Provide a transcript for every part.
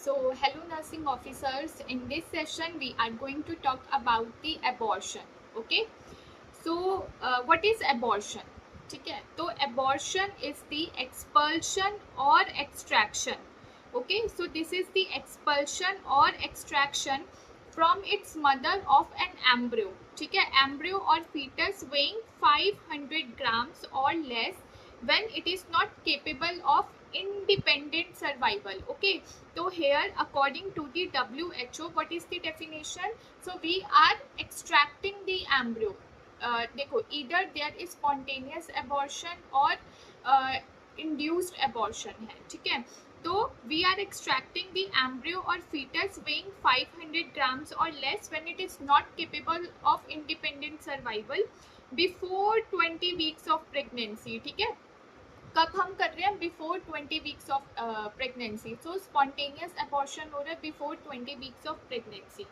So, hello nursing officers. In this session, we are going to talk about the abortion. Okay. So, what is abortion? ठीक है, तो abortion is the expulsion or extraction. Okay, so this is the expulsion or extraction from its mother of an embryo. ठीक है, embryo or fetus weighing 500 grams or less when it is not capable of independent survival. Okay, so here according to the WHO, what is the definition? So we are extracting the embryo. देखो, either there is spontaneous abortion or induced abortion है. ठीक है, तो we are extracting the embryo or fetus weighing 500 grams or less when it is not capable of independent survival before 20 weeks of pregnancy. ठीक है, कब हम कर रहे हैं? Before 20 weeks of pregnancy. So spontaneous abortion हो रहा है before 20 weeks of pregnancy.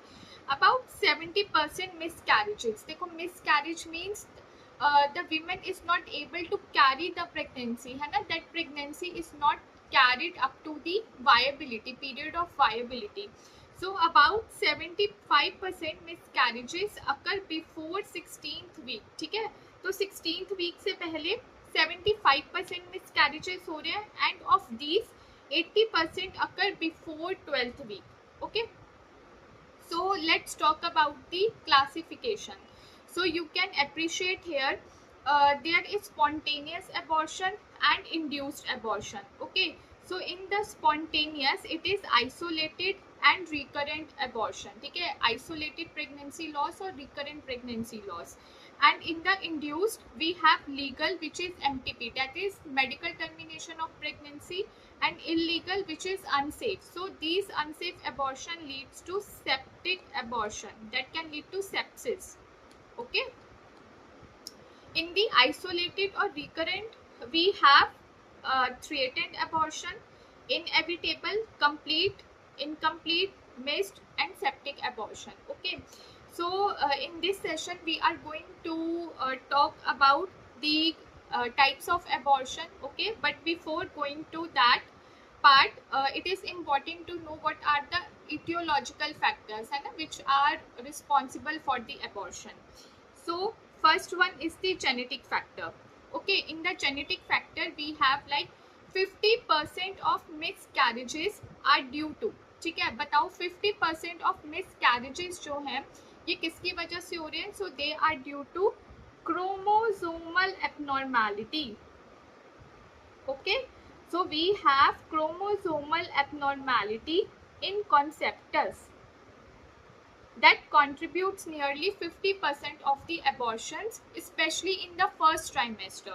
About 70% miscarriages. देखो, miscarriage means the women is not able to carry the pregnancy, है ना, that pregnancy is not carried up to the viability period of viability. So about 75% miscarriages occur before 16th week. ठीक है, तो 16th week से पहले 75% miscarriages हो रहे हैं, and of these 80% occur before 12th week. Okay, so let's talk about the classification. So you can appreciate here there is spontaneous abortion and induced abortion. Okay, so in the spontaneous it is isolated and recurrent abortion. ठीक है, isolated pregnancy loss or recurrent pregnancy loss. And in the induced we have legal, which is MTP, that is medical termination of pregnancy, and illegal, which is unsafe. So these unsafe abortion leads to septic abortion, that can lead to sepsis. Okay, in the isolated or recurrent we have threatened abortion, inevitable, complete, incomplete, missed, and septic abortion. Okay, so in this session we are going to talk about the types of abortion. Okay, but before going to that part, it is important to know what are the etiological factors, है ना, which are responsible for the abortion. So first one is the genetic factor. Okay, in the genetic factor we have like 50% of miscarriages are due to. ठीक है, बताओ 50% of miscarriages जो हैं ये किसकी वजह से हो रहे हैं? So they are due to chromosomal abnormality. Okay, so we have chromosomal abnormality in conceptus that contributes nearly 50% of the abortions, especially in the first trimester.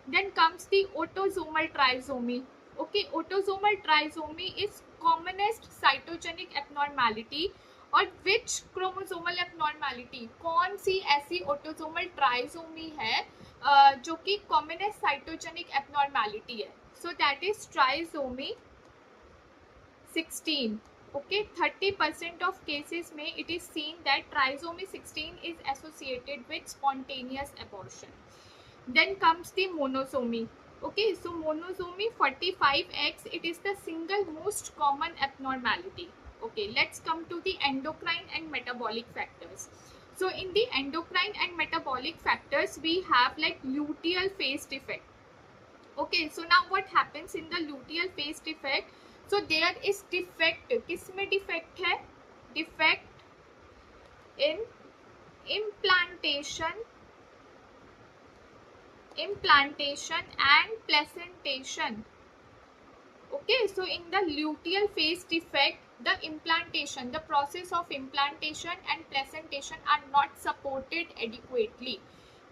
Then comes the autosomal trisomy. Okay, autosomal trisomy is commonest cytogenic abnormality. और which chromosomal abnormality, कौन सी ऐसी autosomal trisomy है जो कि commonest cytogenic abnormality है? So that is trisomy 16. Okay, 30% of cases में it is seen that trisomy 16 is associated with spontaneous abortion. Then comes the monosomy. Okay, so monosomy 45X, it is the single most common abnormality. Okay, let's come to the endocrine and metabolic factors. So in the endocrine and metabolic factors we have like luteal phase defect. Okay, so now what happens in the luteal phase defect? So there is defect. किसमें defect है? Defect in implantation and placentation. Okay, so in the luteal phase defect, the implantation, the process of implantation and placentation are not supported adequately.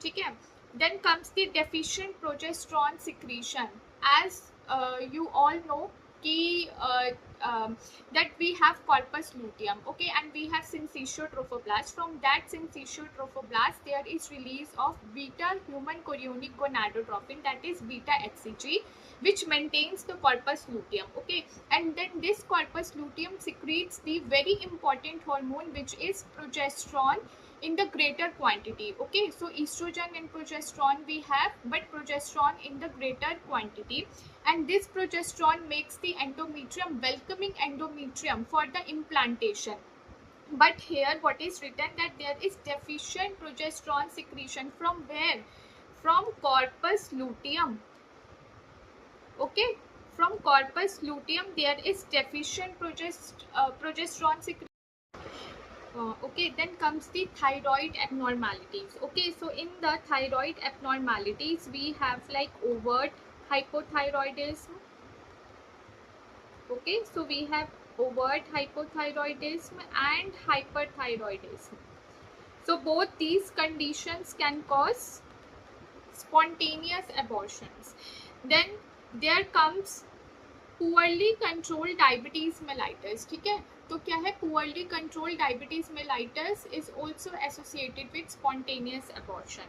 ठीक है, then comes the deficient progesterone secretion. As you all know कि that we have corpus luteum. Okay, and we have syncytial trophoblast. From that syncytial trophoblast there is release of beta human chorionic gonadotropin, that is beta HCG, which maintains the corpus luteum. Okay, and then this corpus luteum secretes the very important hormone, which is progesterone, in the greater quantity. Okay, so estrogen and progesterone we have, but progesterone in the greater quantity, and this progesterone makes the endometrium welcoming endometrium for the implantation. But here what is written that there is deficient progesterone secretion from where? From corpus luteum. Okay, from corpus luteum there is deficient progesterone secretion. Okay, then comes the thyroid abnormalities. Okay, so in the thyroid abnormalities we have like overt hypothyroidism. Okay, so we have overt hypothyroidism and hyperthyroidism. So both these conditions can cause spontaneous abortions. Then there comes poorly controlled diabetes mellitus. ठीक है, तो क्या है poorly controlled diabetes mellitus is also associated with spontaneous abortion.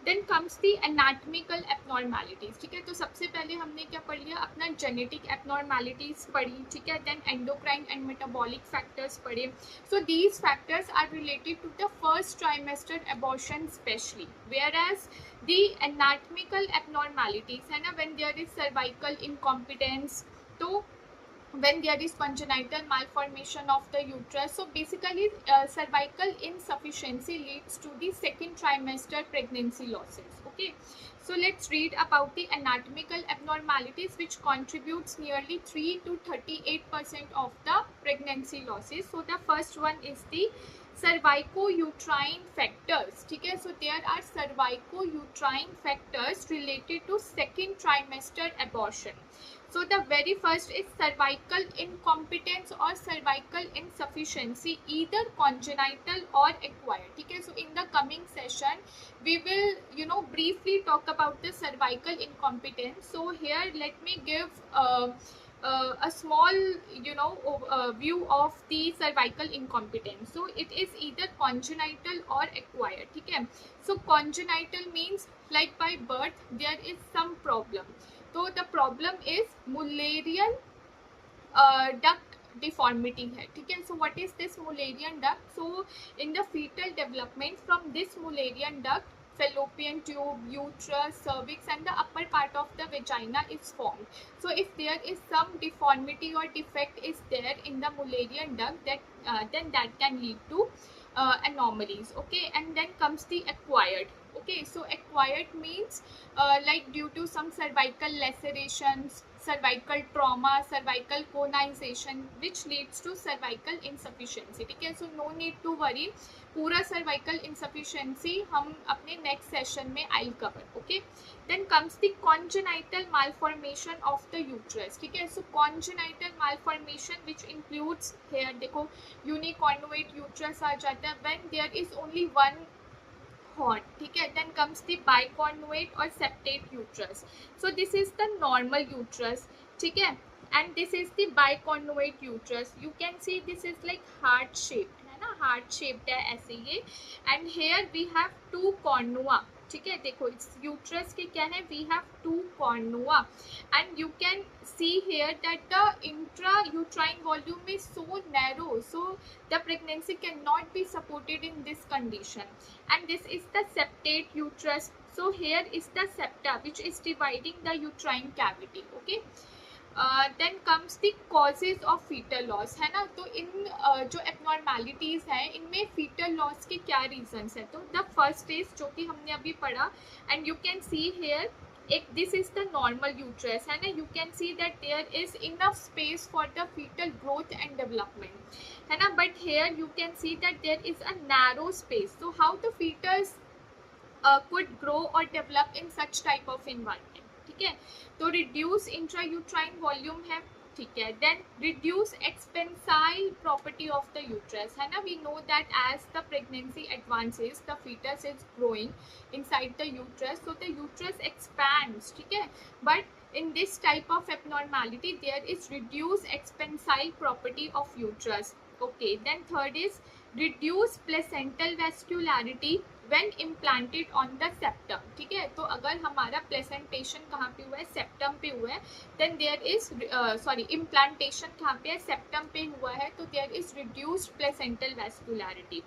Then comes the anatomical abnormalities. ठीक है, तो सबसे पहले हमने क्या पढ़ लिया, अपना genetic abnormalities पढ़ी. ठीक है, then endocrine and metabolic factors पढ़े. So these factors are related to the first trimester abortion specially, whereas the anatomical abnormalities है ना, when there is cervical incompetence, तो when there is congenital malformation of the uterus. So basically cervical insufficiency leads to the second trimester pregnancy losses. Okay, so let's read about the anatomical abnormalities which contributes nearly 3 to 38% of the pregnancy losses. So the first one is the cervicouterine factors. ठीक है, so there are cervicouterine factors related to second trimester abortion. So the very first is cervical incompetence or cervical insufficiency, either congenital or acquired. ठीक है, so in the coming session we will briefly talk about the cervical incompetence. So here let me give a small view of the cervical incompetence. So it is either congenital or acquired. ठीक है, so congenital means like by birth there is some problem. So the problem is Mullerian duct deformity है. ठीक है, so what is this Mullerian duct? So in the fetal development, from this Mullerian duct, fallopian tube, uterus, cervix and the upper part of the vagina is formed. So if there is some deformity or defect is there in the Mullerian duct, that then that can lead to anomalies. Okay, and then comes the acquired. Okay, so acquired means like due to some cervical lacerations, cervical trauma, cervical conization, which leads to cervical insufficiency. ठीक है, so no need to worry, पूरा cervical insufficiency हम अपने next session में I'll cover. Okay, then comes the congenital malformation of the uterus. ठीक है, so congenital malformation which includes here देखो uniconnuate uterus आ जाता है when there is only one horn. ठीक है, then comes the biconnuate or septate uterus. So this is the normal uterus. ठीक है, and this is the biconnuate uterus. You can see this is like heart shaped है ना, heart shaped है ऐसे ये, and here we have two cornua. ठीक है, देखो इस यूट्रस के क्या है, we have two cornua and you can see here that the intra uterine volume is so narrow, so the pregnancy can not be supported in this condition. And this is the septate uterus. So here is the septa which is dividing the uterine cavity. Okay, then comes the causes of fetal loss है ना, तो इन जो abnormalities हैं इनमें fetal loss के क्या reasons है. तो the first is जो कि हमने अभी पढ़ा, and you can see here एक this is the normal uterus है ना, you can see that there is enough space for the fetal growth and development है ना, but here you can see that there is a narrow space. So how the fetus could grow or develop in such type of environment. ठीक है, तो reduce intrauterine volume है. ठीक है, then reduce expansile property of the uterus है ना. We know that as the pregnancy advances the fetus is growing inside the uterus, so the uterus expands. ठीक है, but in this type of abnormality there is reduced expansile property of uterus. Okay, then third is reduce placental vascularity. When implanted on the septum, ठीक है। तो अगर हमारा placentation कहाँ पे हुआ है, सेप्टम पे हुआ है, देन देयर इज इम्प्लांटेशन कहाँ पे है, सेप्टम पे हुआ है, तो there is reduced placental vascularity,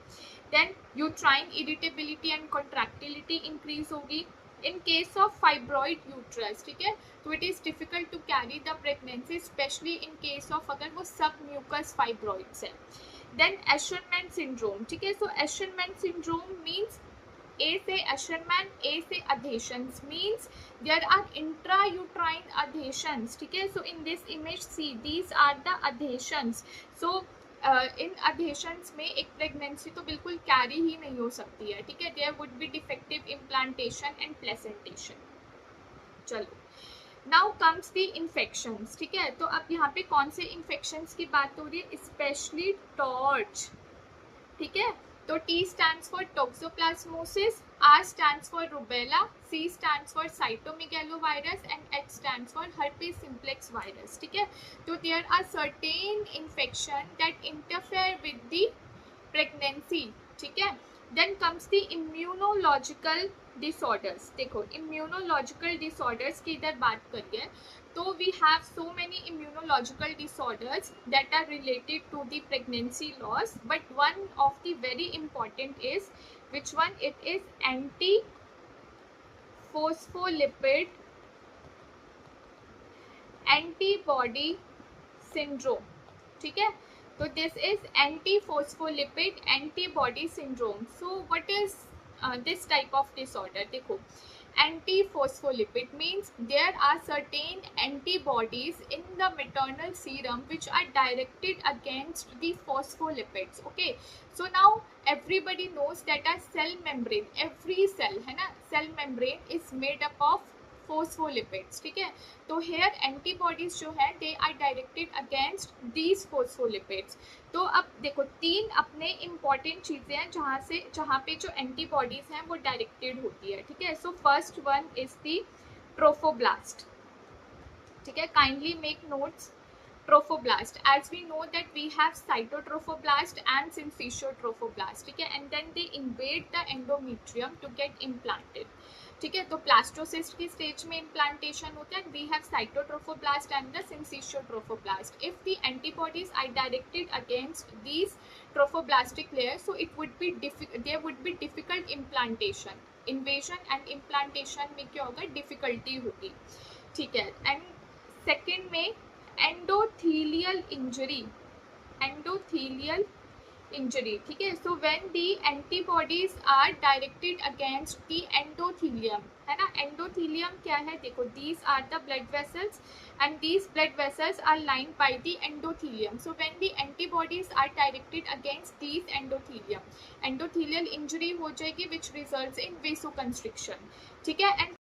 then uterine irritability and contractility increase होगी। In case of fibroid uterus, ठीक है, तो it is difficult to carry the pregnancy, specially in case of अगर वो सब म्यूकस फाइब्रॉइड्स है। देन एशरमैन सिंड्रोम, ठीक है, so Asherman syndrome means A से Asherman, A से adhesions means there are intrauterine adhesions, ठीक है। So in this image see these are the adhesions. So in adhesions में एक pregnancy तो बिल्कुल carry ही नहीं हो सकती है, ठीक है। There would be defective implantation and placentation. चलो now comes the infections, ठीक है। तो अब यहाँ पे कौन से infections की बात हो रही है, स्पेशली टॉर्च, ठीक है। तो T stands for toxoplasmosis, R stands for rubella, C stands for cytomegalovirus and H stands for herpes simplex virus, ठीक है। तो there are certain infection that interfere with the pregnancy, ठीक है। Then comes the immunological disorders, देखो immunological disorders की इधर बात करिए, तो we have so many immunological disorders that are related to the pregnancy loss, but one of the very important is which one, it is antiphospholipid antibody syndrome, ठीक है। तो this is antiphospholipid antibody syndrome. So what is this type of disorder, देखो antiphospholipid means there are certain antibodies in the maternal serum which are directed against the phospholipids, okay। So now everybody knows that a cell membrane, every cell है ना, cell membrane is made up of phospholipids, ठीक है। तो hair antibodies जो है they are directed against these phospholipids. तो अब देखो तीन अपने इम्पॉर्टेंट चीज़ें हैं जहाँ पे जो एंटीबॉडीज हैं वो डायरेक्टेड होती है, ठीक है। So first one is the trophoblast, ठीक है, kindly make notes. Trophoblast, as we know that we have cytotrophoblast and syncytiotrophoblaст, ठीक है, and then they invade the endometrium to get implanted, ठीक है। तो प्लास्टोसिस्ट की स्टेज में इम्प्लांटेशन होता है, we have cytotrophoblast and the syncytiotrophoblast. If the antibodies are directed against these trophoblastic layer, so it would be there would be difficult implantation, invasion and implantation में क्या होगा, डिफिकल्टी होगी, ठीक है। एंड सेकेंड में endothelial injury, endothelial injury, ठीक है। So when the antibodies are directed against the endothelium, है ना। एंडोथीलियम क्या है, देखो these are the blood vessels and these blood vessels are lined by the endothelium. So when the antibodies are directed against these endothelium, endothelial injury हो जाएगी which results in vasoconstriction, ठीक है। And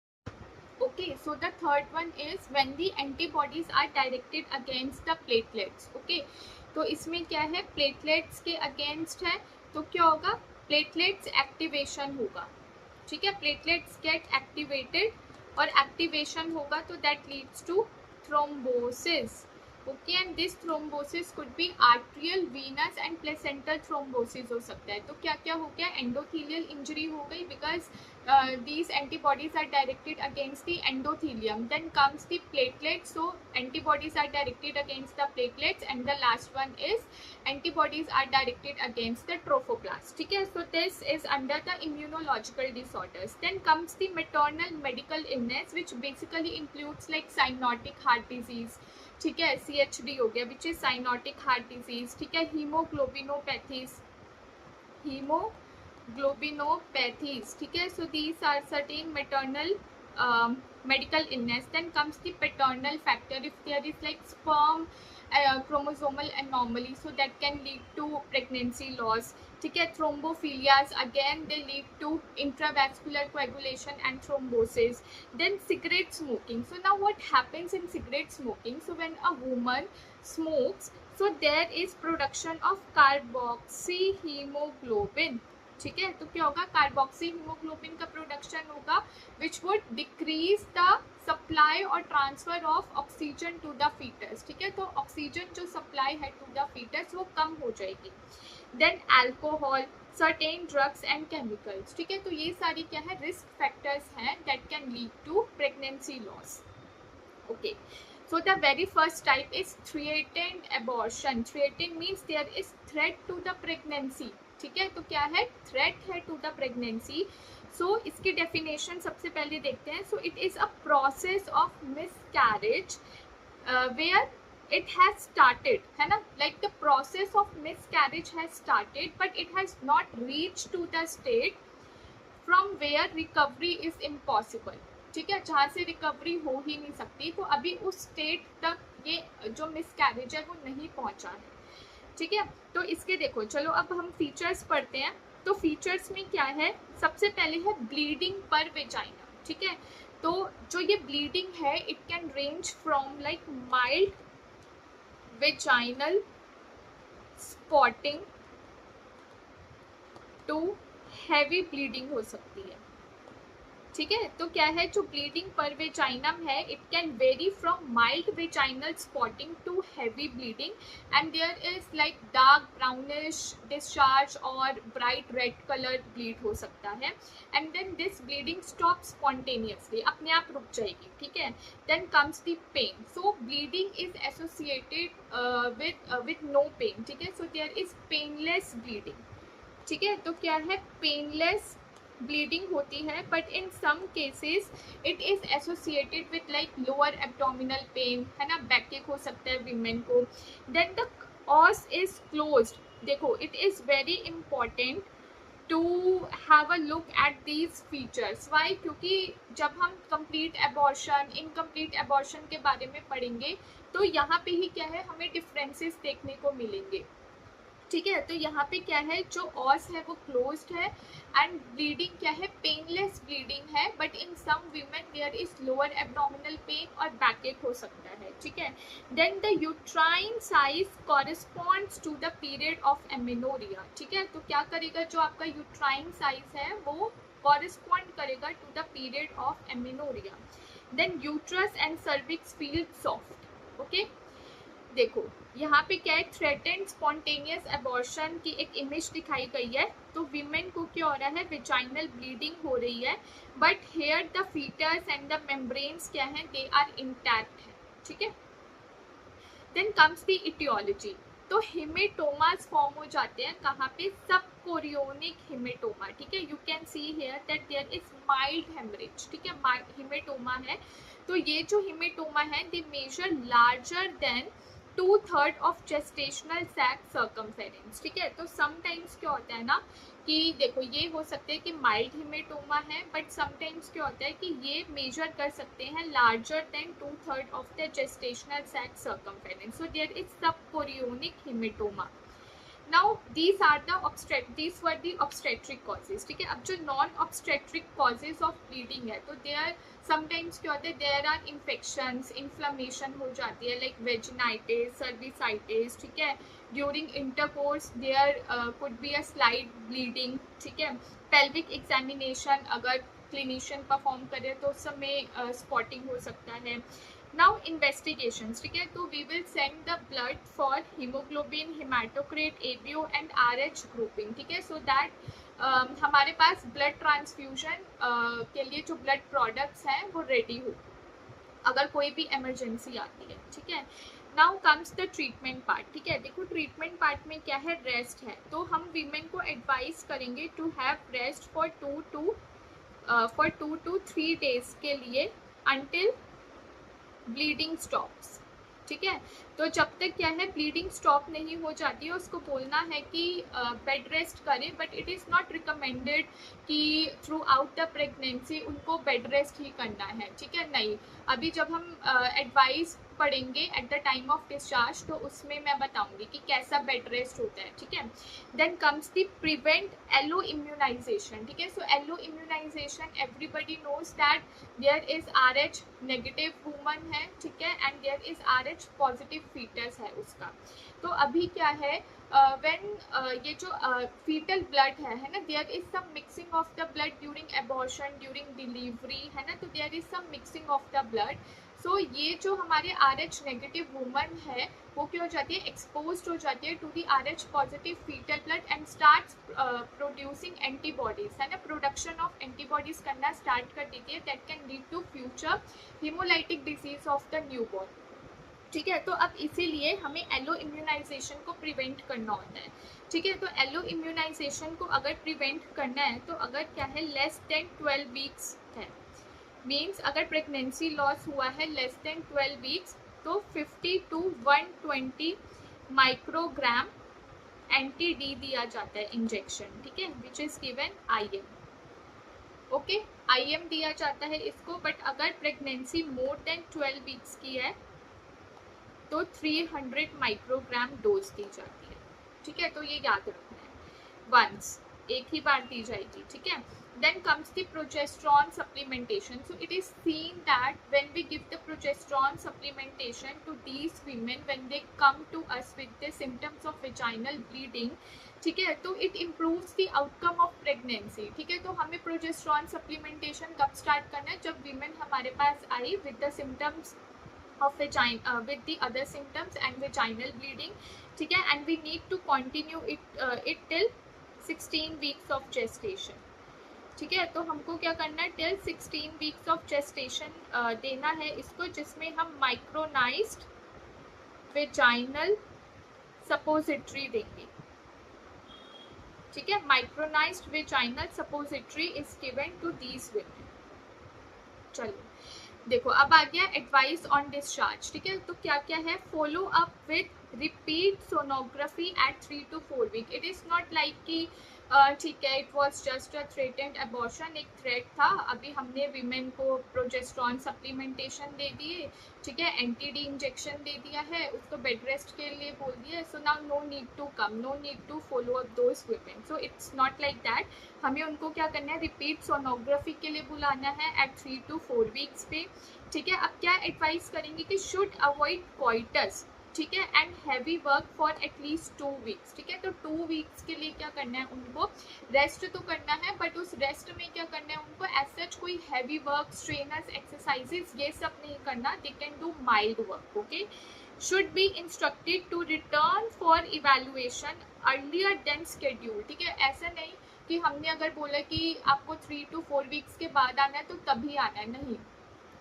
okay, so the third one is when the antibodies are directed against the platelets, okay। तो इसमें क्या है, platelets के against है, तो क्या होगा, प्लेटलेट्स एक्टिवेशन होगा, ठीक है। प्लेटलेट्स गेट एक्टिवेटेड और एक्टिवेशन होगा तो that leads to thrombosis, okay. And this thrombosis could be arterial, venous and placental thrombosis हो सकता है। तो क्या क्या हो गया, एंडोथीलियल इंजरी हो गई because these antibodies are directed against the endothelium, then comes the platelets, so antibodies are directed against the platelets, and the last one is antibodies are directed against the trophoblast, ठीक है। so this is under the immunological disorders. Then comes the maternal medical illness which basically includes like cyanotic heart disease, ठीक है, CHD हो गया which is cyanotic heart disease, ठीक है। hemoglobinopathies, hemoglobinopathies, ठीक है। so these are certain maternal medical illness. Then comes the paternal factor, if there is like sperm chromosomal anomaly, so that can lead to pregnancy loss, ठीक है। thrombophilias again they lead to intravascular coagulation and thrombosis. Then cigarette smoking, so now what happens in cigarette smoking, so when a woman smokes, so there is production of carboxyhemoglobin, ठीक है। तो क्या होगा, carboxy haemoglobin का production होगा which would decrease the supply और transfer of oxygen to the foetus, ठीक है। तो ऑक्सीजन जो सप्लाई है टू द फीटस वो कम हो जाएगी। Then alcohol, certain drugs and chemicals, ठीक है। तो ये सारी क्या है, रिस्क फैक्टर्स हैं that can lead to pregnancy loss. Okay, so the very first type is threatened abortion. Threatened means there is threat to the pregnancy, ठीक है। तो क्या है, threat है to the pregnancy. so इसकी definition सबसे पहले देखते हैं. so it is a process of miscarriage where it has started, है ना, like the process of miscarriage has started but it has not reached to the state from where recovery is impossible, ठीक है, जहाँ से recovery हो ही नहीं सकती. तो अभी उस स्टेट तक ये जो मिसकैरेज है वो नहीं पहुंचा है, ठीक है. तो इसके देखो, चलो अब हम फीचर्स पढ़ते हैं. तो फीचर्स में क्या है, सबसे पहले है ब्लीडिंग पर वेजाइना, ठीक है. तो जो ये ब्लीडिंग है it can range from like mild vaginal spotting to heavy bleeding हो सकती है, ठीक है. तो क्या है, जो ब्लीडिंग पर वेजाइनम है it can vary from mild vaginal spotting to heavy bleeding and there is like dark brownish discharge और ब्राइट रेड कलर ब्लीड हो सकता है. And then this bleeding stop spontaneously, अपने आप रुक जाएगी, ठीक है. Then comes the pain. So bleeding is associated with no pain, ठीक है. So there is painless bleeding, ठीक है. तो क्या है, पेनलेस ब्लीडिंग होती है but in some cases it is associated with like lower abdominal pain, है ना, बैकएक हो सकता है वीमेन को. Then the os is closed. देखो, it is very important to have a look at these features. Why, क्योंकि जब हम कंप्लीट एबॉर्शन, इनकम्प्लीट एबॉर्शन के बारे में पढ़ेंगे तो यहाँ पे ही क्या है, हमें डिफरेंसेस देखने को मिलेंगे, ठीक है. तो यहाँ पे क्या है, जो ऑस है वो क्लोज्ड है एंड ब्लीडिंग क्या है, पेनलेस ब्लीडिंग है but in some women there is lower abdominal pain और बैकएक हो सकता है, ठीक है. Then the uterine size corresponds to the period of amenorrhoea, ठीक है. तो क्या करेगा, जो आपका यूट्राइन साइज है वो कॉरेस्पॉन्ड करेगा to the period of amenorrhoea. Then uterus and cervix feel soft. Okay, देखो यहाँ पे क्या है, थ्रेटेंड स्पॉन्टेनियस एबॉर्शन की एक इमेज दिखाई गई है. तो वीमेन को क्या हो रहा है, वेजाइनल ब्लीडिंग हो रही है but here the foetus and the membranes क्या है, दे आर इंटैक्ट है, ठीक है. Then comes the aetiology. तो हिमेटोमास फॉर्म हो जाते हैं कहाँ पे, सब कोरियोनिक हिमेटोमा, ठीक है. You can see here that there is mild haemorrhage, ठीक है, हिमेटोमा है. तो ये जो हिमेटोमा है they measure larger than 2/3 of gestational sac circumference, ठीक है. तो समटाइम्स क्या होता है ना कि देखो, ये हो सकता है कि माइल्ड हिमेटोमा है बट समटाइम्स क्या होता है कि ये मेजर कर सकते हैं larger than 2/3 of the gestational sac circumference. So there is sub chorionic haematoma. Now these were the obstetric causes, ठीक है. अब जो non obstetric causes of bleeding है तो देयर समटाइम्स क्या होता है, देयर आर इन्फेक्शंस, इन्फ्लेमेशन हो जाती है लाइक वेजिनाइटिस, सर्विसाइटिस, ठीक है. During intercourse there could be a slight bleeding, ठीक है. पेल्विक एग्जामिनेशन अगर क्लिनिशियन परफॉर्म करे तो उस समय स्पॉटिंग हो सकता है. नाउ इन्वेस्टिगेशंस, ठीक है. तो we will send the blood for haemoglobin, haematocrit, ABO and Rh grouping, ठीक है. सो दैट हमारे पास ब्लड ट्रांसफ्यूजन के लिए जो ब्लड प्रोडक्ट्स हैं वो रेडी हो अगर कोई भी इमरजेंसी आती है, ठीक है. Now comes the treatment part, ठीक है. देखो, ट्रीटमेंट पार्ट में क्या है, रेस्ट है. तो हम वीमेन को एडवाइस करेंगे to have rest for 2 to 3 days के लिए अंटिल ब्लीडिंग स्टॉप्स, ठीक है. तो जब तक क्या है ब्लीडिंग स्टॉप नहीं हो जाती है उसको बोलना है कि बेड रेस्ट करें but it is not recommended कि थ्रू आउट द प्रेगनेंसी उनको बेड रेस्ट ही करना है, ठीक है. नहीं, अभी जब हम एडवाइस पढ़ेंगे at the time of discharge तो उसमें मैं बताऊंगी कि कैसा बेड रेस्ट होता है, ठीक है. Then comes the prevent alloimmunisation, ठीक है. So alloimmunisation everybody knows that there is RH negative woman है, ठीक है, and there is RH positive foetus है उसका. तो अभी क्या है, व्हेन ये जो फीटल ब्लड है ना, there is some mixing of the blood during abortion, during delivery, है ना. तो there is some mixing of the blood. So ये जो हमारे RH नेगेटिव वुमन है वो क्या हो जाती है, एक्सपोज हो जाती है to the RH positive foetal blood and start producing antibodies, है ना, प्रोडक्शन ऑफ एंटीबॉडीज करना स्टार्ट कर देती है, that can lead to future haemolytic disease of the newborn. ठीक है, तो अब इसीलिए हमें एलो इम्यूनाइजेशन को प्रिवेंट करना होता है। ठीक है, तो एलो इम्यूनाइजेशन को अगर प्रिवेंट करना है तो अगर क्या है, लेस देन 12 वीक्स है, मीन्स अगर प्रेगनेंसी लॉस हुआ है लेस देन 12 वीक्स, तो 50 to 120 माइक्रोग्राम एंटी डी दिया जाता है इंजेक्शन। ठीक है, which is given IM। Okay, IM दिया जाता है इसको, बट अगर प्रेगनेंसी मोर देन 12 वीक्स की है तो 300 माइक्रोग्राम डोज दी जाती है। ठीक है, तो ये याद रखना है, वंस, एक ही बार दी जाएगी। ठीक है, then comes the progesterone supplementation. So it is seen that when we give the progesterone supplementation to these women when they come to us with the symptoms of vaginal bleeding, ठीक है, तो it improves the outcome of pregnancy। ठीक है, तो हमें progesterone supplementation कब start करना है, जब women हमारे पास आई with the symptoms of vagina with the other symptoms and vaginal bleeding। ठीक है, and we need to continue it till 16 weeks of gestation। ठीक है, तो हमको क्या करना है, टिल 16 वीक्स ऑफ जेस्टेशन देना है इसको, जिसमें हम माइक्रोनाइज्ड वेजाइनल सपोजिटरी देंगे। ठीक है, micronised vaginal suppository is given to these women. चलो देखो, अब आ गया एडवाइस ऑन डिस्चार्ज। ठीक है, तो क्या क्या है, follow up with repeat sonography at 3 to 4 week. It is not like कि ठीक है, it was just a threatened abortion, एक थ्रेट था, अभी हमने वीमेन को प्रोजेस्ट्रॉन सप्लीमेंटेशन दे दिए, ठीक है, एंटी डी इंजेक्शन दे दिया है, उसको बेड रेस्ट के लिए बोल दिया, so now no need to come, no need to follow up those women. So it's not like that, हमें उनको क्या करना है, रिपीट सोनोग्राफी के लिए बुलाना है एट 3 to 4 वीक्स पे। ठीक है, अब क्या एडवाइस करेंगे कि शुड अवॉइड कॉइटस, ठीक है, and heavy work for at least 2 weeks. ठीक है, तो 2 वीक्स के लिए क्या करना है, उनको रेस्ट तो करना है, बट उस रेस्ट में क्या करना है, उनको एज सच कोई हैवी वर्क, स्ट्रेनर्स एक्सरसाइजेस ये सब नहीं करना, they can do mild work. Okay, should be instructed to return for evaluation earlier than schedule. ठीक है, ऐसा नहीं कि हमने अगर बोला कि आपको 3 to 4 वीक्स के बाद आना है तो तभी आना है, नहीं,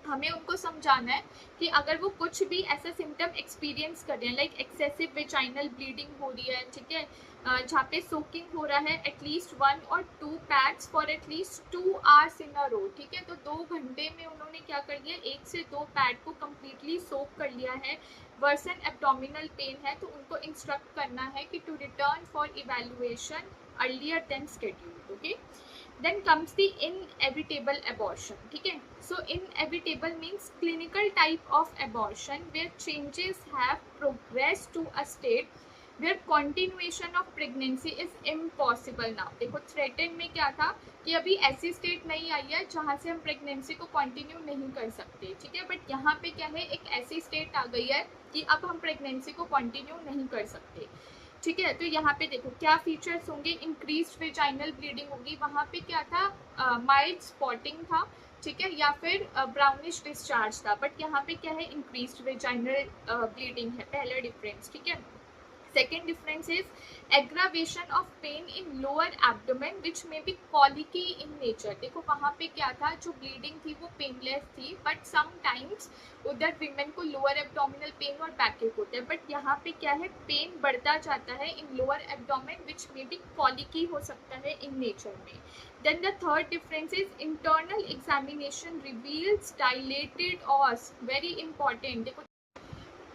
हमें उनको समझाना है कि अगर वो कुछ भी ऐसा सिम्टम एक्सपीरियंस कर रहे हैं, लाइक एक्सेसिव वेजाइनल ब्लीडिंग हो रही है, ठीक है, जहाँ पे सोकिंग हो रहा है, at least 1 or 2 pads for at least 2 hours इन अ रो। ठीक है, तो 2 घंटे में उन्होंने क्या कर लिया, 1 से 2 पैड को कम्प्लीटली सोक कर लिया है, वर्सन एब्डोमिनल पेन है, तो उनको इंस्ट्रक्ट करना है कि to return for evaluation earlier than scheduled. Okay, then comes the inevitable abortion। ठीक है, so inevitable means clinical type of abortion where changes have progressed to a state where continuation of pregnancy is impossible now। देखो, threatened में क्या था कि अभी ऐसी state नहीं आई है जहाँ से हम प्रेगनेंसी को कंटिन्यू नहीं कर सकते। ठीक है, बट यहाँ पे क्या है, एक ऐसी स्टेट आ गई है कि अब हम प्रेगनेंसी को कंटिन्यू नहीं कर सकते। ठीक है, तो यहाँ पे देखो क्या फीचर्स होंगे, इंक्रीज वेजाइनल ब्लीडिंग होगी, वहाँ पे क्या था, माइल्ड स्पॉटिंग था, ठीक है, या फिर ब्राउनिश डिस्चार्ज था, बट यहाँ पे क्या है, इंक्रीज वेजाइनल ब्लीडिंग है, पहला डिफरेंस। ठीक है, second difference is aggravation of pain in lower abdomen which may be colicky in nature। देखो वहाँ पे क्या था, जो ब्लीडिंग थी वो पेनलेस थी, बट समटाइम्स उधर विमेन को लोअर एब्डोमिनल पेन और बैकएक होता है, बट यहाँ पे क्या है, पेन बढ़ता जाता है in lower abdomen which may be colicky हो सकता है इन नेचर में। Then the third difference is internal examination reveals dilated os, very important। देखो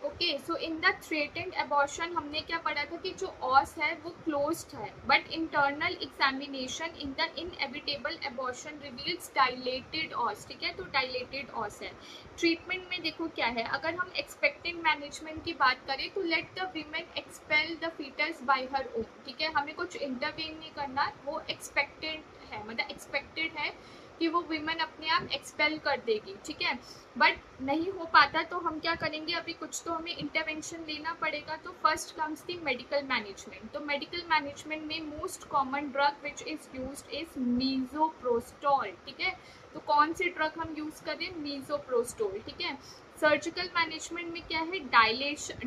okay, so in the threatened abortion हमने क्या पढ़ा था कि जो ऑस है वो क्लोज्ड है, but internal examination in the inevitable abortion reveals dilated os. ठीक है, तो डायलेटेड ऑस है। ट्रीटमेंट में देखो क्या है, अगर हम एक्सपेक्टेंट मैनेजमेंट की बात करें तो let the women expel the foetus by her own. ठीक है, हमें कुछ इंटरवेन नहीं करना, वो एक्सपेक्टेड है, मतलब एक्सपेक्टेड है कि वो विमेन अपने आप एक्सपेल कर देगी। ठीक है, बट नहीं हो पाता तो हम क्या करेंगे, अभी कुछ तो हमें इंटरवेंशन लेना पड़ेगा। तो first comes the medical management. तो मेडिकल मैनेजमेंट में most common drug which is used is मीजोप्रोस्टोल। ठीक है, तो कौन सी ड्रग हम यूज करें, मीजोप्रोस्टोल। ठीक है, सर्जिकल मैनेजमेंट में क्या है,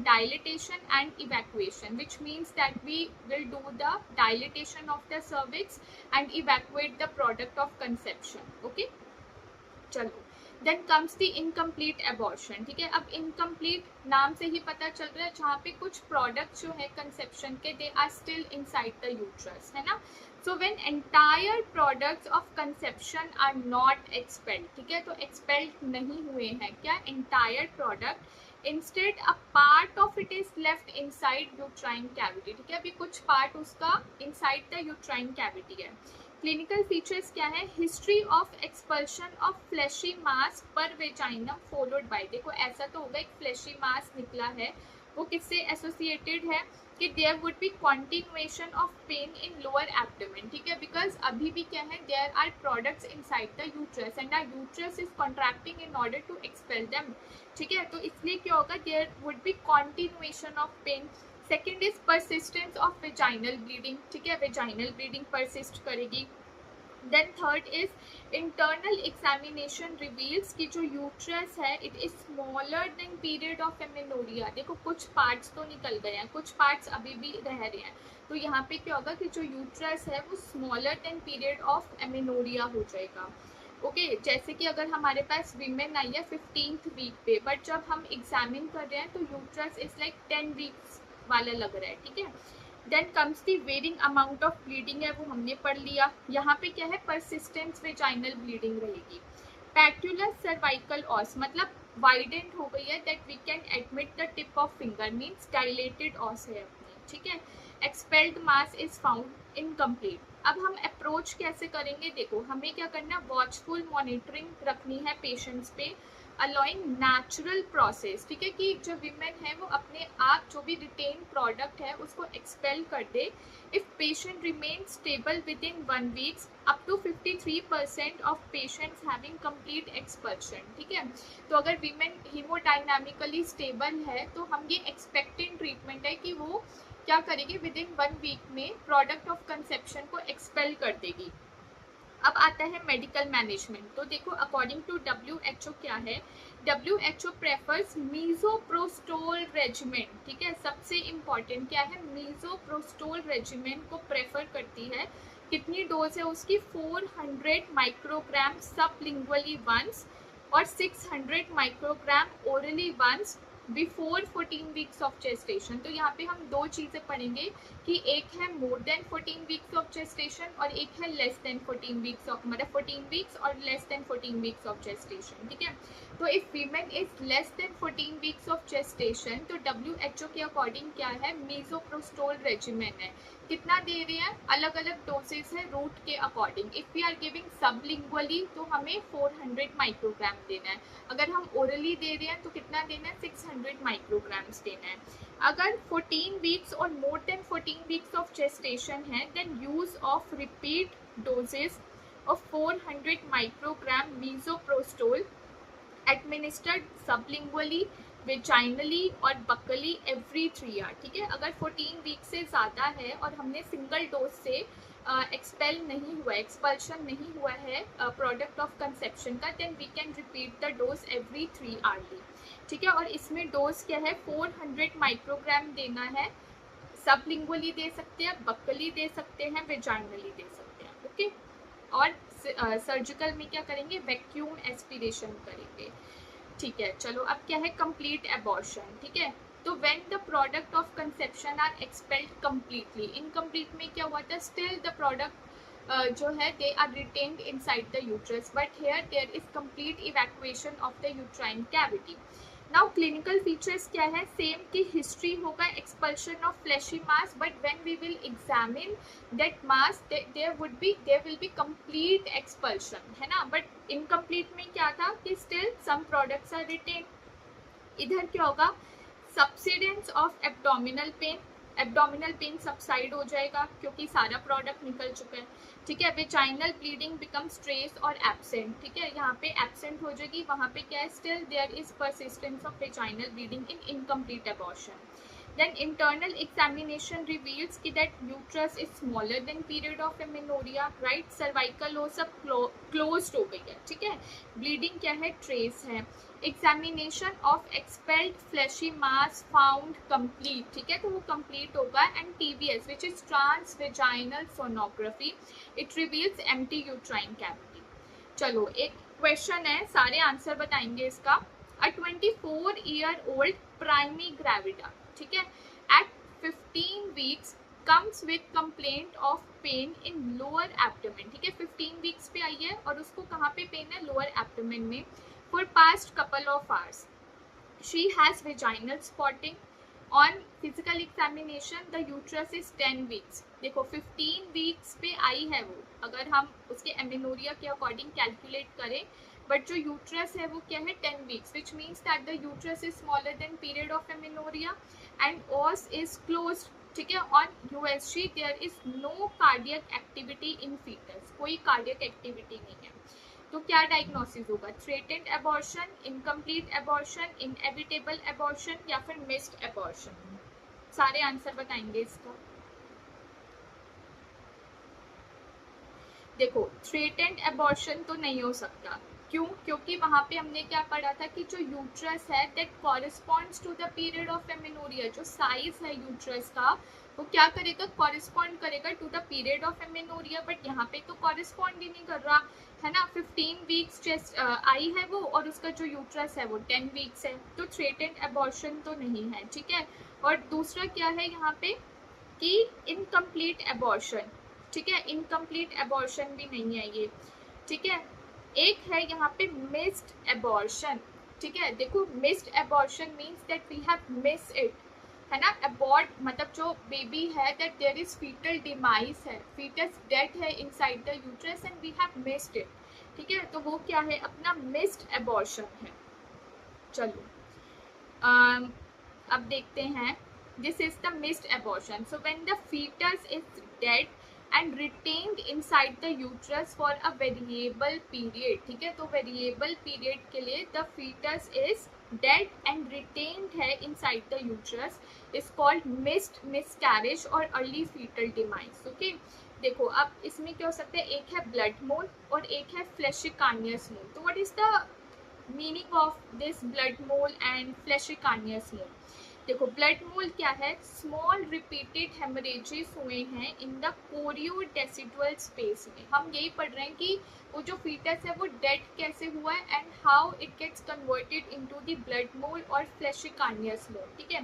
dilatation and evacuation, which means that we will do the dilatation of the cervix and evacuate the product of conception. Okay, चलो then comes the incomplete abortion. ठीक है, अब इनकम्प्लीट नाम से ही पता चल रहा है जहाँ पे कुछ प्रोडक्ट जो है कंसेप्शन के they are still inside the uterus, है ना. So when entire products of conception are not expelled, ठीक है, तो एक्सपेल्ड नहीं हुए हैं क्या entire product, instead a part of it is left inside uterine cavity. ठीक है, अभी कुछ पार्ट उसका इनसाइड द यूट्राइन कैविटी है. क्लिनिकल फीचर्स क्या है, history of expulsion of fleshy mass per vaginam followed by. देखो ऐसा तो होगा एक फ्लैशी मास निकला है, वो किससे एसोसिएटेड है कि there would be continuation of pain in lower abdomen. ठीक है, बिकॉज अभी भी क्या है, there are products inside the uterus and our uterus is contracting in order to expel them. ठीक है, तो इसलिए क्या होगा, there would be continuation of pain. Second is persistence of vaginal bleeding. ठीक है, वेजाइनल ब्लीडिंग परसिस्ट करेगी. Then third is internal examination reveals कि जो यूट्रस है it is smaller than period of amenorrhoea. देखो कुछ पार्ट्स तो निकल गए हैं, कुछ पार्ट्स अभी भी रह रहे हैं, तो यहाँ पे क्या होगा कि जो यूट्रस है वो smaller than period of amenorrhoea हो जाएगा. ओके, जैसे कि अगर हमारे पास वीमेन आई है 15th वीक पे, बट जब हम एग्जामिन कर रहे हैं तो यूट्रस इज लाइक 10 वीक्स वाला लग रहा है. ठीक है, then comes the varying amount of bleeding है, वो हमने पढ़ लिया. यहाँ पे क्या है, परसिस्टेंस वेजाइनल ब्लीडिंग रहेगी. पैक्यूलर सर्वाइकल ऑस मतलब वाइडेंट हो गई है, that we can admit the tip of finger, means dilated os है अपनी. ठीक है, expelled mass is found incomplete. अब हम अप्रोच कैसे करेंगे, देखो हमें क्या करना, वॉचफुल मॉनिटरिंग रखनी है पेशेंट्स पे, अलाउइंग नेचुरल प्रोसेस. ठीक है, कि जो वीमेन है वो अपने आप जो भी रिटेन प्रोडक्ट है उसको एक्सपेल कर दे. If patient remain stable within 1 week, up to 53% of patients having complete expulsion. ठीक है, तो अगर वीमेन हीमोडायनामिकली स्टेबल है तो हम ये एक्सपेक्टेड ट्रीटमेंट है कि वो क्या करेगी, विद इन 1 वीक में प्रोडक्ट ऑफ कंसेप्शन को एक्सपेल कर देगी. अब आता है मेडिकल मैनेजमेंट. तो देखो अकॉर्डिंग टू WHO क्या है, WHO प्रेफर्स मीजोप्रोस्टोल रेजिमेन. ठीक है, सबसे इम्पॉर्टेंट क्या है, मीजोप्रोस्टोल रेजिमेन को प्रेफर करती है. कितनी डोज है उसकी, 400 माइक्रोग्राम सबलिंगुअली वंस और 600 microgram orally once before 14 weeks of gestation. तो यहाँ पे हम दो चीज़ें पढ़ेंगे कि एक है मोर देन 14 वीक्स ऑफ जेस्टेशन और एक है लेस देन 14 वीक्स ऑफ, मतलब 14 वीक्स और less than 14 weeks of gestation. ठीक है, तो if women is less than 14 weeks of gestation तो WHO के अकॉर्डिंग क्या है, मीजोप्रोस्टोल रेजिमेन है. कितना दे रहे हैं, अलग अलग डोसेज है रूट के according. If we are giving sublingually तो हमें 400 माइक्रोग्राम देना है, अगर हम ओरली दे रहे हैं तो कितना देना है, 600 माइक्रोग्राम्स देना है. अगर 14 वीक्स और more than 14 weeks of gestation है then use of repeat doses of 400 microgram misoprostol administered sublingually, vaginally और बकली एवरी 3 आवर. ठीक है, अगर 14 वीक से ज़्यादा है और हमने सिंगल डोज से एक्सपेल नहीं हुआ, एक्सपल्शन नहीं हुआ है प्रोडक्ट ऑफ कंसेप्शन का, then we can repeat the dose every 3 hourly. ठीक है, और इसमें डोज क्या है, 400 माइक्रोग्राम देना है. सबलिंगुअली दे सकते हैं, बकली दे सकते हैं, वेजाइनली दे सकते हैं. ओके, और सर्जिकल में क्या करेंगे, वैक्यूम एस्पिरेशन करेंगे. ठीक है, चलो अब क्या है, कंप्लीट एबॉर्शन. ठीक है, तो when the product of conception are expelled completely, incomplete में क्या हुआ था, स्टिल द प्रोडक्ट जो है they are retained inside the uterus, but here there is complete evacuation of the uterine cavity. Now clinical features क्या है, same की history होगा expulsion of fleshy mass, but when we will examine that mass there will be complete expulsion, है ना. But incomplete में क्या था कि still some products are retain. इधर क्या होगा, subsidence of abdominal pain, abdominal pain subside हो जाएगा क्योंकि सारा प्रोडक्ट निकल चुका है. ठीक है, वेजाइनल ब्लीडिंग बिकम्स ट्रेस और एब्सेंट. ठीक है, यहाँ पे एब्सेंट हो जाएगी, वहाँ पे क्या है, still there is persistence of vaginal bleeding in incomplete abortion. Then internal examination reveals कि that uterus is smaller than period of amenorrhea, right? cervical वो सब closed हो गई है, ठीक है. bleeding क्या है, trace है. examination of expelled fleshy mass found complete, ठीक है, तो वो complete होगा. and TVS which is transvaginal sonography, it reveals empty uterine cavity. चलो एक क्वेश्चन है, सारे आंसर बताएंगे इसका. A 24-year-old प्राइमी ग्रेविडा, ठीक है, at 15 weeks comes with complaint of pain in lower abdomen, ठीक है, 15 weeks पे आई है और उसको कहाँ पे पेन है, lower abdomen में. for past couple of hours she has vaginal spotting. on physical examination the uterus is 10 weeks. देखो 15 weeks पे आई है वो, अगर हम उसके एमेनोरिया के अकॉर्डिंग कैलकुलेट करें, बट जो यूट्रस है वो क्या है, 10 weeks, which means that the uterus is smaller than period of amenorrhea and os is closed, ठीक है. on USG there is no cardiac activity in fetus, कोई cardiac activity नहीं है. तो क्या डायग्नोसिस होगा, threatened abortion, incomplete abortion, inevitable abortion या फिर मिस्ड एबॉर्शन. सारे आंसर बताएंगे इसका. देखो थ्रेटेंड एबॉर्शन तो नहीं हो सकता, क्यों, क्योंकि वहां पे हमने क्या पढ़ा था कि जो यूट्रस है that corresponds to the period of amenorrhoea, जो साइज है यूट्रस का वो क्या करेगा, कॉरेस्पॉन्ड करेगा to the period of amenorrhoea. But यहाँ पे तो कॉरेस्पॉन्ड ही नहीं कर रहा है ना. 15 वीक्स चेस्ट आई है वो और उसका जो यूट्रस है वो 10 वीक्स है, तो थ्रेटेंड एबॉर्शन तो नहीं है, ठीक है. और दूसरा क्या है यहाँ पे कि इनकम्प्लीट एबॉर्शन, ठीक है, इनकम्प्लीट एबॉर्शन भी नहीं है ये, ठीक है. एक है यहाँ पे मिस्ड एबॉर्शन, ठीक है. देखो missed abortion means that we have miss it, है ना. अबॉर्ट मतलब जो बेबी है that there is foetal demise है, फीटस डेथ है inside the uterus and we have missed it, ठीक है. तो वो क्या है, अपना मिस्ड एबॉर्शन है. चलो अब देखते हैं, this is the missed abortion. So when the foetus is dead and retained inside the uterus for a variable period, ठीक है. तो variable period के लिए the fetus is dead and retained है inside the uterus is called missed miscarriage और early fetal demise. Okay देखो अब इसमें क्या हो सकता है, एक है blood mole और एक है fleshy-carneous mole. तो what is the meaning of this blood mole and fleshy-carneous mole? देखो ब्लड मोल क्या है, स्मॉल रिपीटेड हेमरेजेस हुए हैं इन द कोरियोडेसिडुअल स्पेस में. हम यही पढ़ रहे हैं कि वो जो फीटस है वो डेड कैसे हुआ है and how it gets converted into the blood mole और फ्लेशी-कार्नियस मोल, ठीक है.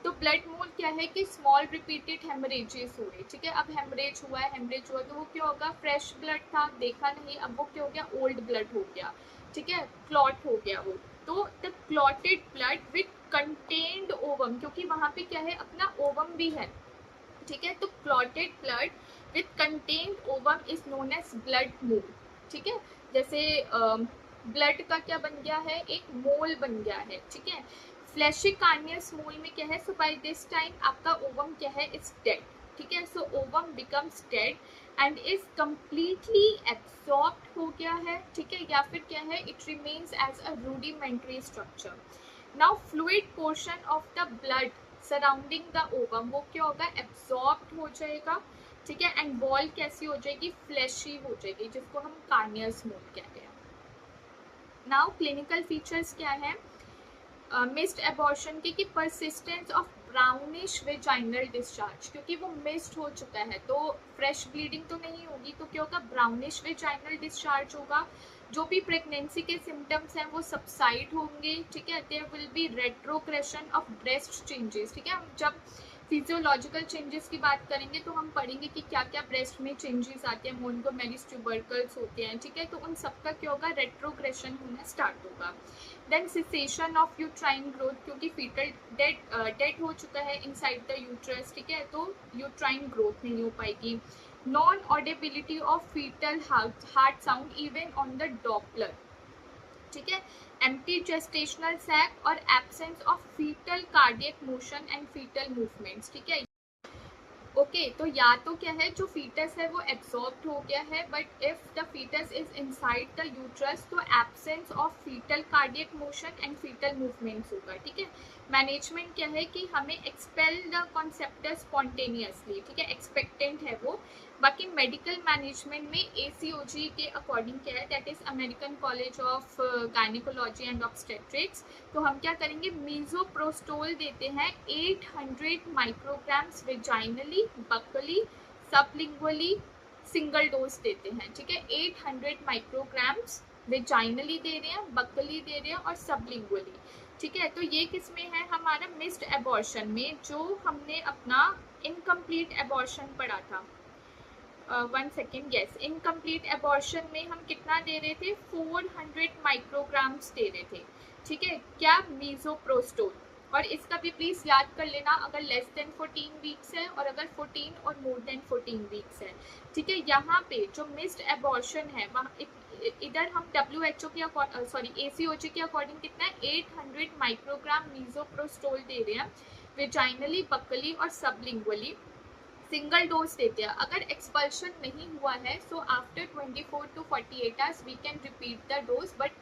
तो ब्लड मोल क्या है कि स्मॉल रिपीटेड हेमरेजेस हुए, ठीक है. अब हेमरेज हुआ है, हेमरेज हुआ तो वो क्या होगा, फ्रेश ब्लड था देखा नहीं, अब वो क्या हो गया, ओल्ड ब्लड हो गया, ठीक है, क्लॉट हो गया वो. तो the clotted blood with contained ovum, क्योंकि वहां पे क्या है, अपना ओवम भी है, ठीक है. तो clotted blood with contained ovum is known as blood mole, ठीक है. जैसे ब्लड का क्या बन गया है, एक मोल बन गया है, ठीक है. फ्लेशी-कार्नियस मोल में क्या है, सो बाय दिस टाइम आपका ओवम क्या है, इज डेड, ठीक है. So ovum becomes dead and is completely absorbed हो गया है, ठीक है. या फिर क्या है, it remains as a rudimentary structure. Now fluid portion of the blood surrounding the ovum वो क्या होगा, एब्सॉर्ब्ड हो जाएगा, ठीक है. एंड वॉल कैसी हो जाएगी, फ्लैशी हो जाएगी, जिसको हम कार्नियस मोल कहते हैं. नाउ क्लिनिकल फीचर्स क्या है मिस्ड एबॉर्शन के, कि persistence of brownish vaginal discharge, क्योंकि वो मिस्ड हो चुका है तो फ्रेश ब्लीडिंग तो नहीं होगी, तो क्या होगा, ब्राउनिश वेजाइनल डिस्चार्ज होगा. जो भी प्रेगनेंसी के सिम्टम्स हैं वो सबसाइड होंगे, ठीक है. There will be retrogression of breast changes, ठीक है. हम जब फिजियोलॉजिकल चेंजेस की बात करेंगे तो हम पढ़ेंगे कि क्या क्या ब्रेस्ट में चेंजेस आते हैं, मोनगोमेरिस ट्यूबरकल्स होते हैं, ठीक है. तो उन सबका क्या होगा, रेट्रोग्रेशन होना स्टार्ट होगा. Then cessation of uterine growth, क्योंकि फीटल डेड हो चुका है इनसाइड द यूट्रस, ठीक है. तो यूट्राइन ग्रोथ नहीं हो पाएगी. Non audibility of foetal heart sound even on the Doppler, ठीक है. एम्प्टी जेस्टेशनल सैक और absence of foetal cardiac motion and foetal movements, ठीक है. ओके तो या तो क्या है, जो फीटस है वो एब्सॉर्ब्ड हो गया है, but if the foetus is inside the uterus तो absence of foetal cardiac motion and foetal movements होगा, ठीक है. मैनेजमेंट क्या है कि हमें एक्सपेल द कॉन्सेप्ट स्पॉन्टेनियसली, ठीक है, एक्सपेक्टेंट है वो। बाकी मेडिकल मैनेजमेंट में ACOG के अकॉर्डिंग क्या है, that is American College of Gynaecology and Obstetrics. तो हम क्या करेंगे, मीजोप्रोस्टोल देते हैं 800 micrograms vaginally, buccally, sublingually, single dose देते हैं, ठीक है। 800 माइक्रोग्राम्स विजाइनली दे रहे हैं, बकली दे रहे हैं और सबलिंगुअली, ठीक है। तो ये किस में है, हमारा मिस्ड एबॉर्शन में, जो हमने अपना इनकम्प्लीट एबॉर्शन पढ़ा था। 1 सेकेंड, यस, इनकम्प्लीट एबॉर्शन में हम कितना दे रहे थे, 400 माइक्रोग्राम्स दे रहे थे, ठीक है, क्या, मीजोप्रोस्टोल। और इसका भी प्लीज याद कर लेना, अगर लेस देन 14 वीक्स है और अगर 14 और मोर देन 14 वीक्स है, ठीक है। यहाँ पे जो मिस्ड एबॉर्शन है वहाँ इधर हम WHO के सॉरी ACOG के अकॉर्डिंग कितना है, 800 माइक्रोग्राम मीजोप्रोस्टोल दे रहे हैं विजाइनली, बकली और सबलिंगुअली, सिंगल डोज देते हैं। अगर एक्सपल्शन नहीं हुआ है so after 24 to 48 hours we can repeat the dose, but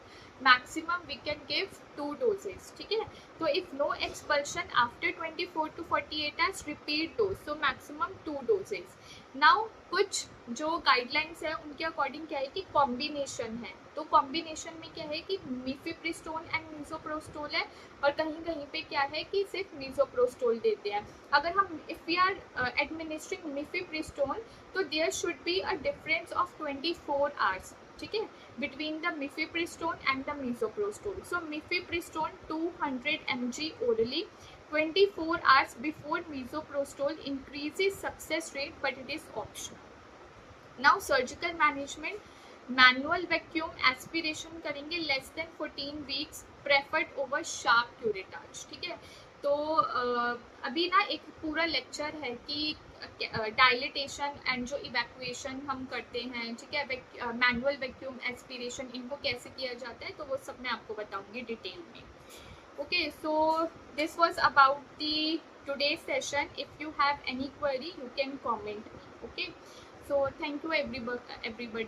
maximum we can give 2 doses, ठीक है। तो if no expulsion after 24 to 48 hours, repeat dose, so maximum 2 doses. Now कुछ जो गाइडलाइंस है उनके अकॉर्डिंग क्या है कि कॉम्बिनेशन है, तो कॉम्बिनेशन में क्या है कि मिफेप्रिस्टोन एंड मीजोप्रोस्टोल है, और कहीं कहीं पे क्या है कि सिर्फ मीजोप्रोस्टोल देते हैं। अगर हम if we are administering mifepristone, तो there should be a difference of 24 hours, ठीक है, between the mifepristone and the misoprostol. So mifepristone 200 mg orally 24 hours before misoprostol increases success rate, but it is optional. Now surgical management, manual vacuum aspiration करेंगे less than 14 weeks, preferred over sharp curettage, ठीक है। तो अभी ना एक पूरा lecture है कि डायलिटेशन एंड जो इवैक्यूएशन हम करते हैं, ठीक है, मैनुअल वैक्यूम एस्पिरेशन, इनको कैसे किया जाता है, तो वो सब मैं आपको बताऊंगी डिटेल में। Okay, so this was about the today's session. If you have any query, you can comment me. Okay, so thank you everybody.